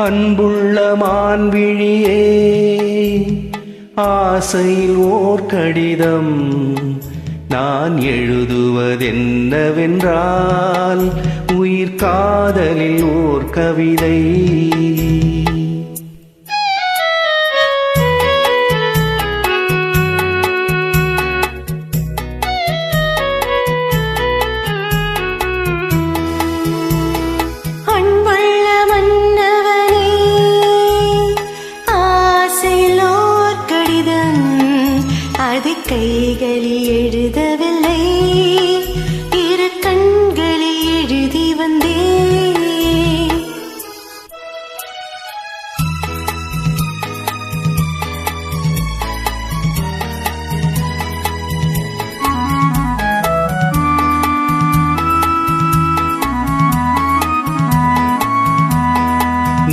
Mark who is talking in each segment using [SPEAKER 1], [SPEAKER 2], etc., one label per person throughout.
[SPEAKER 1] அன்புள்ள மான்விழியே, ஆசையில் ஓர் கடிதம் நான் எழுதுவதென்னவென்றால், உயிர் காதலில் ஓர் கவிதை.
[SPEAKER 2] அது கைகளில் எழுதவில்லை, இரு கண்களில் எழுதி வந்தேன்.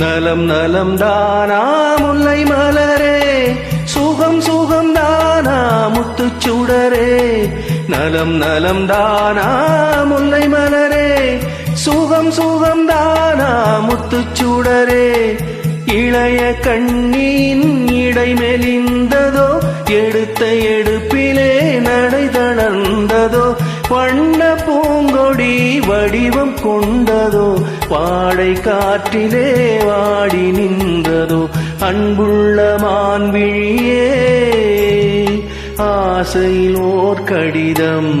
[SPEAKER 1] நலம் நலம் தானா முல்லை மலரே, சுகம் சுகம் தானா முத்துச்சுடரே. நலம் நலம் தானா முல்லை மலரே, சுகம் சுகம் தானா முத்துச்சுடரே. இளைய கண்ணின் இடை மெலிந்ததோ, எடுத்த எடுப்பிலே நடை தளர்ந்ததோ. வண்ண பூங்கொடி வடிவம் கொண்டதோ, வாடை காற்றிலே வாடி நின்றதோ. அன்புள்ள மான்விழியே, ஆசையில் ஓர் கடிதம்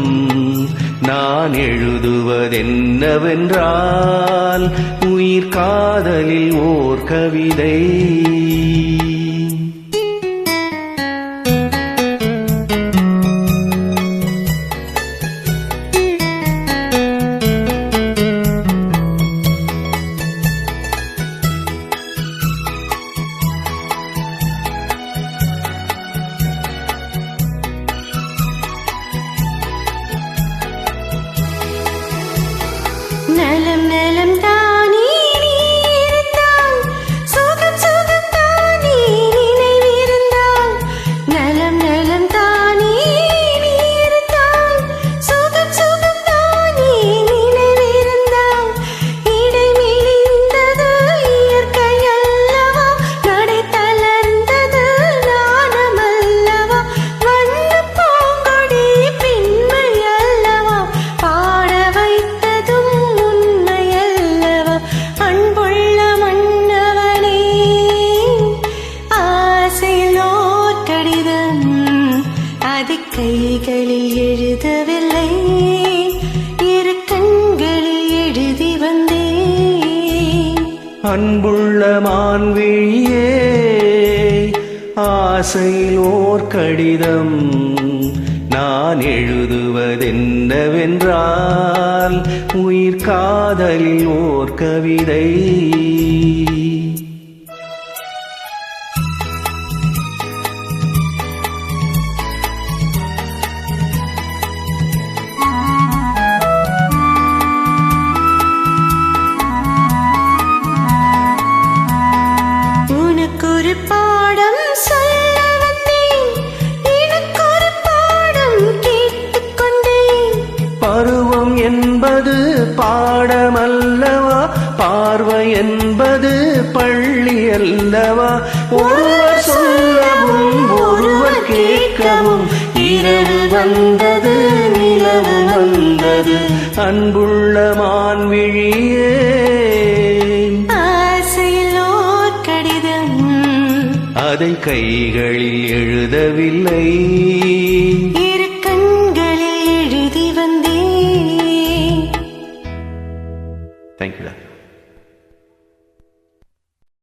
[SPEAKER 1] நான் எழுதுவதென்னவென்றால், உயிர் காதலில் ஓர் கவிதை.
[SPEAKER 2] நலம் நலம் தானே நீ இருந்தால், சுகம் சுகம் தானே நினைவிருந்தால். நலம் நலம் தானே நீ இருந்தால், சுகம் சுகம் தானே நினைவிருந்தால். இடை மெலிந்தது இயற்கை அல்லவா, நடை தளர்ந்தது நாணமல்லவா. வண்ண பூங்கொடி பெண்மை அல்லவா, பாட வைத்ததும் அன்புள்ள மன்னவனே. ஆசையில் ஓர் கடிதம், அது கைகளில் எழுதவில்லை, இரு கண்களில் எழுதி வந்தேன்.
[SPEAKER 1] அன்புள்ள மான்விழியே, ஆசையில் ஓர் கடிதம் நான் எழுதுவதென்னவென்றால், உயிர் காதலில் ஓர் கவிதை.
[SPEAKER 2] உனக்கொரு பாடம் சொல்ல வந்தேன், எனக்கொரு பாடம் கேட்டுக்கொண்டேன்.
[SPEAKER 1] பருவம் என்பது பாடமல்லவா, பார்வை என்பது பள்ளி அல்லவா. ஒருவர் சொல்லவும் ஒருவர் கேட்கவும், இரவு வந்தது நிலவு வந்தது. அன்புள்ள மான்விழியே,
[SPEAKER 2] ஆசையில் ஓர் கடிதம்,
[SPEAKER 1] அதை கைகளில் எழுதவில்லை,